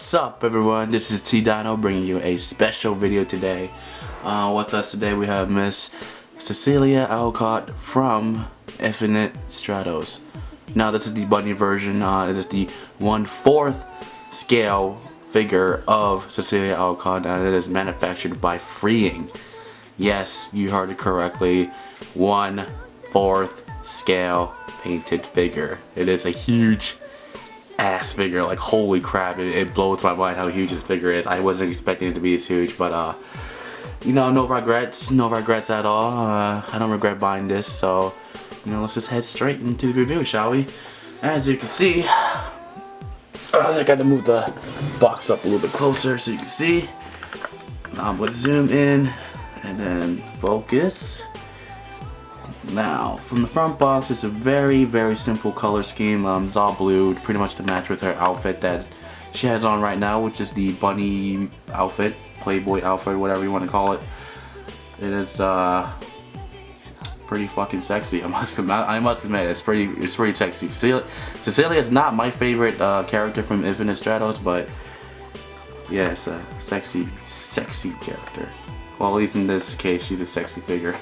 What's up everyone, this is t-dyno bringing you a special video today. With us today we have Miss Cecilia Alcott from Infinite Stratos. Now this is the bunny version. It is the 1/4 scale figure of Cecilia Alcott, and it is manufactured by Freeing. Yes, you heard it correctly, 1/4 scale painted figure. It is a huge ass figure, like holy crap, it blows my mind how huge this figure is. I wasn't expecting it to be this huge, but you know, no regrets at all. I don't regret buying this, so you know, let's just head straight into the review, shall we? As you can see, I got to move the box up a little bit closer so you can see. Now I'm going to zoom in and then focus. Now, from the front box, it's a very simple color scheme. It's all blue, pretty much to match with her outfit that she has on right now, which is the bunny outfit, Playboy outfit, whatever you want to call it. It is pretty fucking sexy. I must admit, it's pretty sexy. Cecilia is not my favorite character from Infinite Stratos, but yeah, it's a sexy character. Well, at least in this case, she's a sexy figure.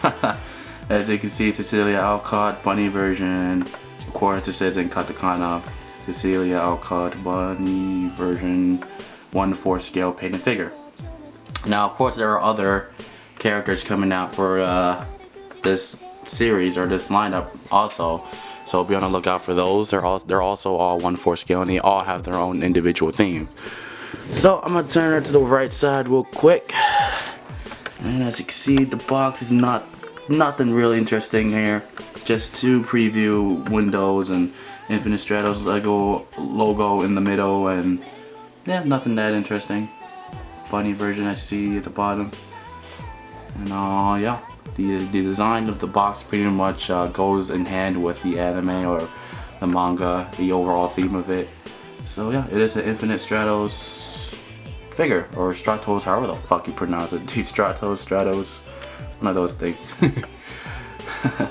As you can see, Cecilia Alcott bunny version. Of course, it says in katakana, Cecilia Alcott bunny version 1/4 scale painted figure. Now, of course, there are other characters coming out for this series or this lineup also, so be on the lookout for those. They're also all 1/4 scale, and they all have their own individual theme. So I'm gonna turn it to the right side real quick, and as you can see, the box is nothing really interesting here. Just two preview windows and Infinite Stratos logo in the middle, and yeah, nothing that interesting. Bunny version I see at the bottom, and yeah, the design of the box pretty much goes in hand with the anime or the manga, the overall theme of it. So yeah, it is an Infinite Stratos figure, or Stratos, however the fuck you pronounce it. Stratos, one of those things.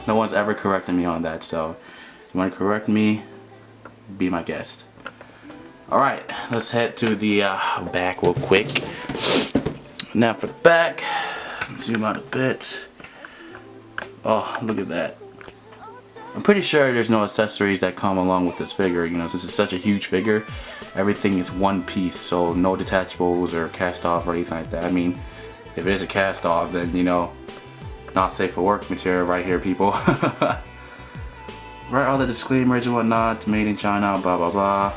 No one's ever corrected me on that, so if you want to correct me, be my guest. Alright, let's head to the back real quick. Now for the back, zoom out a bit. Oh, look at that. I'm pretty sure there's no accessories that come along with this figure. You know, this is such a huge figure. Everything is one piece, so no detachables or cast off or anything like that. I mean, if it is a cast off, then you know, not safe for work material right here, people. Right, all the disclaimers and whatnot, made in China, blah blah blah.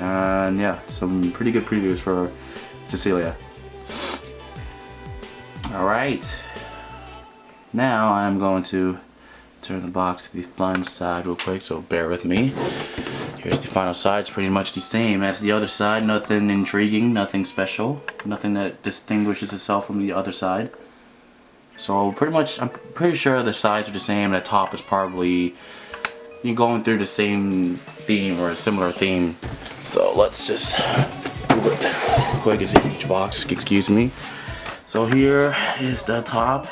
And yeah, some pretty good previews for Cecilia. Alright, now I'm going to turn the box to the front side real quick, so bear with me. Here's the final side. It's pretty much the same as the other side. Nothing intriguing, nothing special, nothing that distinguishes itself from the other side. So pretty much, I'm pretty sure the sides are the same. The top is probably going through the same theme or a similar theme. So let's just move it quick. It's a huge box, excuse me. So here is the top.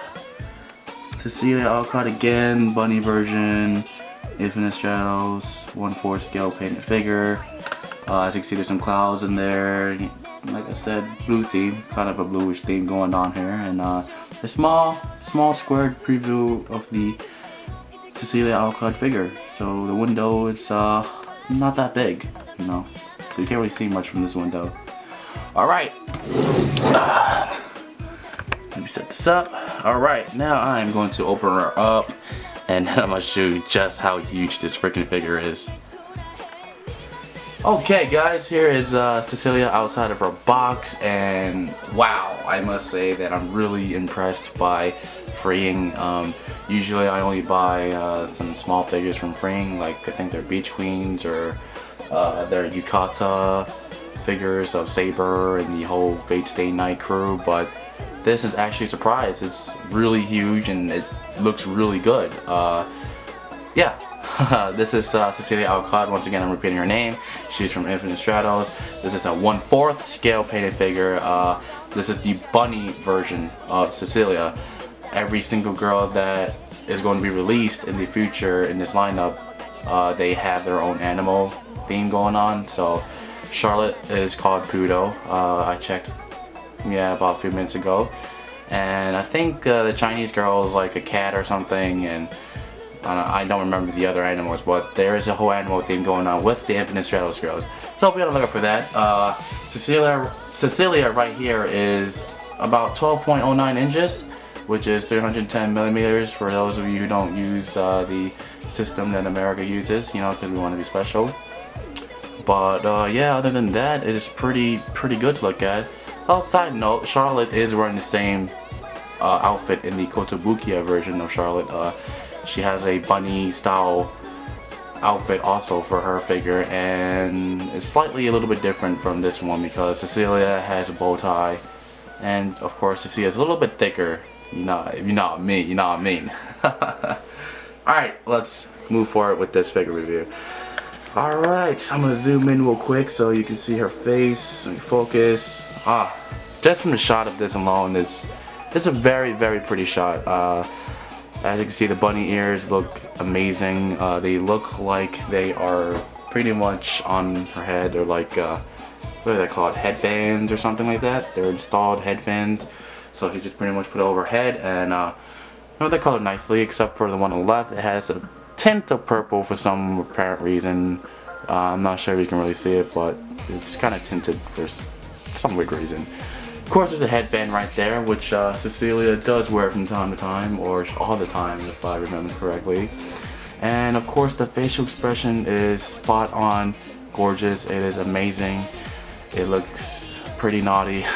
Cecilia Alcott again, bunny version, Infinite Stratos, 1/4 scale painted figure. As you can see, there's some clouds in there. Like I said, blue theme, kind of a bluish theme going on here, and a small squared preview of the Cecilia Alcott figure. So the window is not that big, you know, so you can't really see much from this window. Alright, let me set this up. Alright, now I'm going to open her up, and I'm going to show you just how huge this freaking figure is. Okay guys, here is Cecilia outside of her box, and wow, I must say that I'm really impressed by Freeing. Usually I only buy some small figures from Freeing, like I think they're Beach Queens or their Yukata figures of Saber and the whole Fate Stay Night crew, but this is actually a surprise. It's really huge and it looks really good. Yeah. This is Cecilia Alcott. Once again, I'm repeating her name. She's from Infinite Stratos. This is a 1/4 scale painted figure. This is the bunny version of Cecilia. Every single girl that is going to be released in the future in this lineup, they have their own animal theme going on. So Charlotte is called Pluto. I checked, yeah, about a few minutes ago. And I think the Chinese girl is like a cat or something, and I don't remember the other animals, but there is a whole animal thing going on with the Infinite Stratos girls. So we gotta look up for that. Cecilia right here is about 12.09 inches, which is 310 millimeters for those of you who don't use the system that America uses, you know, because we want to be special. But yeah, other than that, it is pretty good to look at. Oh, side note, Charlotte is wearing the same outfit in the Kotobukiya version of Charlotte. She has a bunny style outfit also for her figure, and it's slightly a little bit different from this one because Cecilia has a bow tie, and of course Cecilia is a little bit thicker. You know what I mean. Alright, let's move forward with this figure review. Alright, I'm gonna zoom in real quick so you can see her face. Focus. Just from the shot of this alone, it's a very pretty shot. As you can see, the bunny ears look amazing. They look like they are pretty much on her head, or like what are they called? Headbands or something like that. They're installed headbands. So she just pretty much put it over her head, and they're colored nicely, except for the one on the left. It has a tint of purple for some apparent reason. I'm not sure if you can really see it, but it's kind of tinted for some weird reason. Of course, there's a headband right there, which Cecilia does wear from time to time, or all the time if I remember correctly. And of course, the facial expression is spot on, gorgeous. It is amazing. It looks pretty naughty.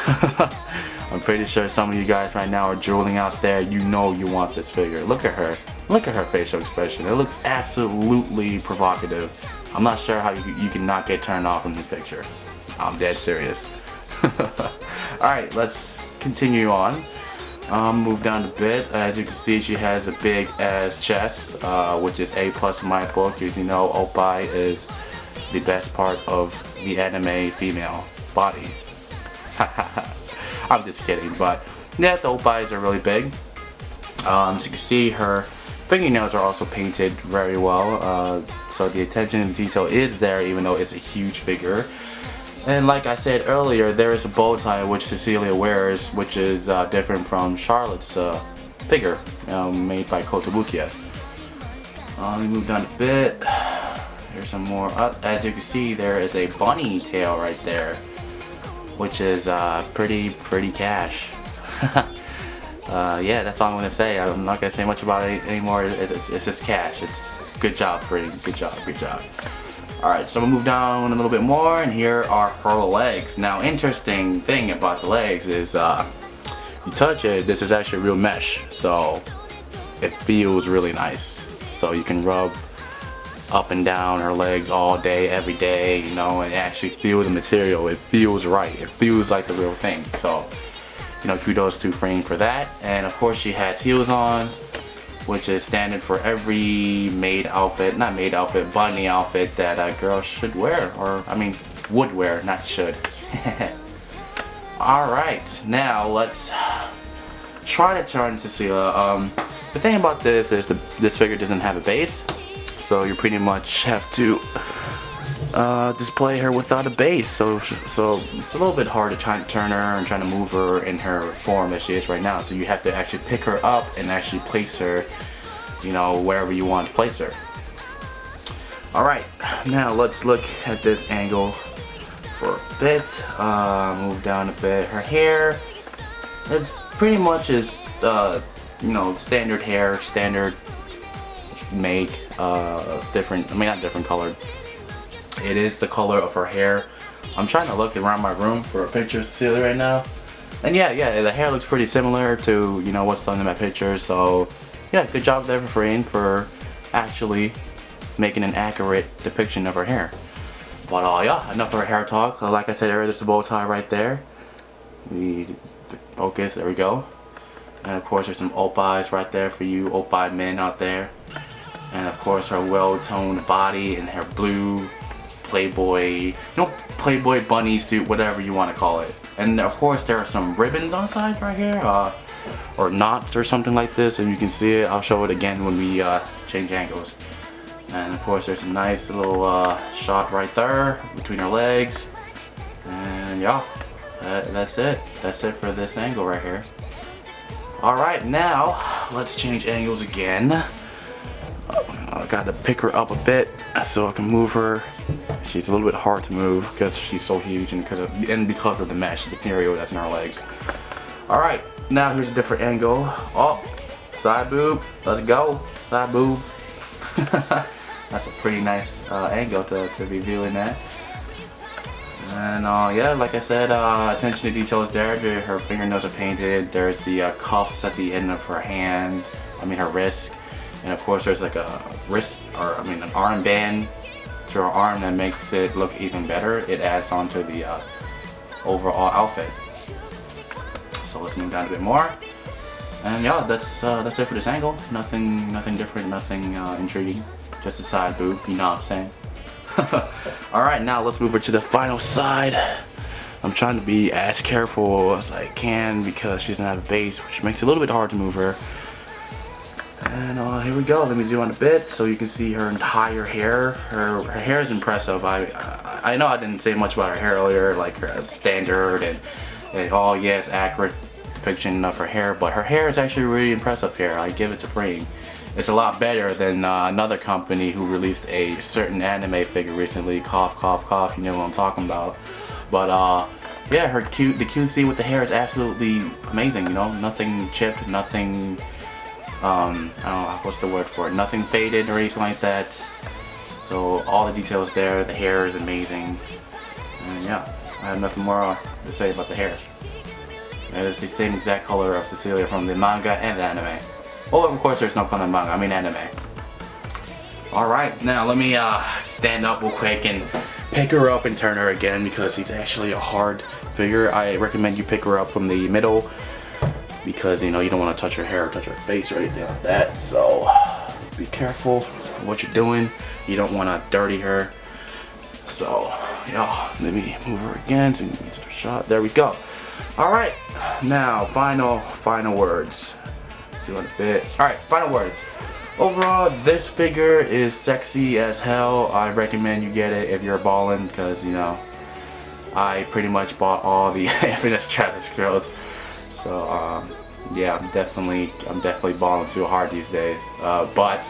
I'm pretty sure some of you guys right now are drooling out there. You know you want this figure. Look at her. Look at her facial expression. It looks absolutely provocative. I'm not sure how you can not get turned off from this picture. I'm dead serious. Alright, let's continue on. Move down a bit. As you can see, she has a big ass chest, which is A+ in my book. As you know, oppai is the best part of the anime female body. I'm just kidding, but yeah, the oppais are really big. As you can see, her fingernails are also painted very well, so the attention to detail is there, even though it's a huge figure. And like I said earlier, there is a bow tie which Cecilia wears, which is different from Charlotte's figure, made by Kotobukiya. Let me move down a bit. Here's some more. As you can see, there is a bunny tail right there, which is pretty cash. Yeah, that's all I'm gonna say. I'm not gonna say much about it anymore. It's just cash. It's good job, Free. Good job. Alright, so I'm gonna move down a little bit more, and here are her legs. Now, interesting thing about the legs is you touch it, this is actually real mesh, so it feels really nice. So you can rub up and down her legs all day, every day, you know, and actually feel the material. It feels right. It feels like the real thing. So, you know, kudos to Frame for that. And of course, she has heels on, which is standard for every bunny outfit that a girl should wear, or I mean, would wear, not should. Alright, now let's try to turn Cecilia. The thing about this is this figure doesn't have a base, so you pretty much have to display her without a base. So it's a little bit hard to try to turn her and trying to move her in her form that she is right now. So you have to actually pick her up and actually place her, you know, wherever you want to place her. Alright, now let's look at this angle for a bit. Move down a bit. Her hair, it pretty much is, you know, standard hair, standard make, different, I mean not different colored. It is the color of her hair. I'm trying to look around my room for a picture of Cecilia right now. And yeah, the hair looks pretty similar to, you know, what's done in my picture. So yeah, good job there for Frame for actually making an accurate depiction of her hair. But yeah, enough of her hair talk. Like I said earlier, there's the bow tie right there. Focus, there we go. And of course there's some oppais right there for you oppai men out there. And of course her well-toned body and her blue Playboy, you know, Playboy bunny suit, whatever you want to call it. And of course there are some ribbons on the side right here, or knots or something like this. If you can see it, I'll show it again when we change angles. And of course there's a nice little shot right there between her legs. And yeah, that's it. That's it for this angle right here. Alright, now let's change angles again. I gotta pick her up a bit so I can move her. She's a little bit hard to move because she's so huge and because of the mesh, the material that's in her legs. Alright, now here's a different angle. Oh, side boob. Let's go. Side boob. That's a pretty nice angle to be viewing that. And yeah, like I said, attention to detail is there. Her fingernails are painted. There's the cuffs at the end of her hand. I mean her wrist. And of course there's like a wrist, or I mean an armband to her arm that makes it look even better. It adds on to the overall outfit. So let's move down a bit more. And yeah, that's it for this angle. Nothing different, nothing intriguing. Just a side boob, you know what I'm saying? Alright, now let's move her to the final side. I'm trying to be as careful as I can because she doesn't have a base, which makes it a little bit hard to move her. And here we go. Let me zoom on a bit so you can see her entire hair. Her hair is impressive. I know I didn't say much about her hair earlier, like her standard and oh yes, accurate depiction of her hair, but her hair is actually really impressive hair. I give it to Frame. It's a lot better than another company who released a certain anime figure recently. Cough, cough, cough. You know what I'm talking about. But yeah, the QC with the hair is absolutely amazing. You know, nothing chipped, nothing. I don't know what's the word for it. Nothing faded or anything like that. So all the details there. The hair is amazing. And yeah, I have nothing more to say about the hair. It is the same exact color of Cecilia from the manga and the anime. Oh, of course there's no color in manga, I mean anime. Alright, now let me stand up real quick and pick her up and turn her again because she's actually a hard figure. I recommend you pick her up from the middle because you know you don't want to touch her hair or touch her face or anything like that. So be careful what you're doing. You don't want to dirty her. So yeah, let me move her again to the shot. There we go. Alright, now final words. See what a bit. Alright, final words. Overall, this figure is sexy as hell. I recommend you get it if you're ballin', because you know I pretty much bought all the Infinite Stratos girls. So yeah, I'm definitely balling too hard these days. But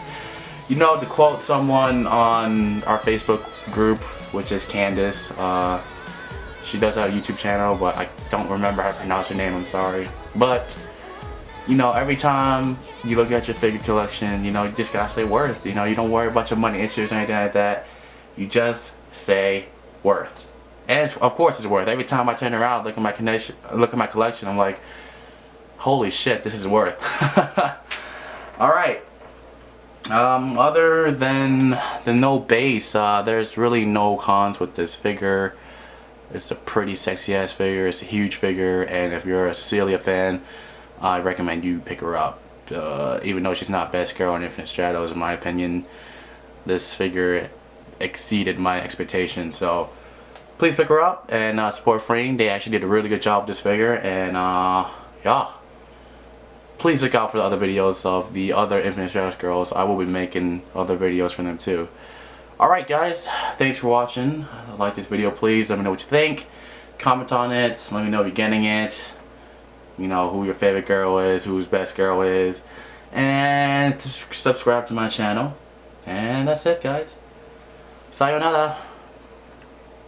you know, to quote someone on our Facebook group, which is Candace, she does have a YouTube channel, but I don't remember how to pronounce her name, I'm sorry. But you know, every time you look at your figure collection, you know, you just gotta say worth. You know, you don't worry about your money issues or anything like that. You just say worth. And of course it's worth. Every time I turn around, look at my collection, I'm like, holy shit, this is worth. Alright. Other than the no base, there's really no cons with this figure. It's a pretty sexy ass figure. It's a huge figure, and if you're a Cecilia fan, I recommend you pick her up. Even though she's not best girl in Infinite Stratos, in my opinion, this figure exceeded my expectations. So please pick her up and support Frame. They actually did a really good job with this figure, and yeah. Please look out for the other videos of the other Infinite Stratos girls. I will be making other videos for them too. Alright guys, thanks for watching. Like this video, please let me know what you think. Comment on it, let me know if you're getting it. You know, who your favorite girl is, whose best girl is. And subscribe to my channel. And that's it guys. Sayonara.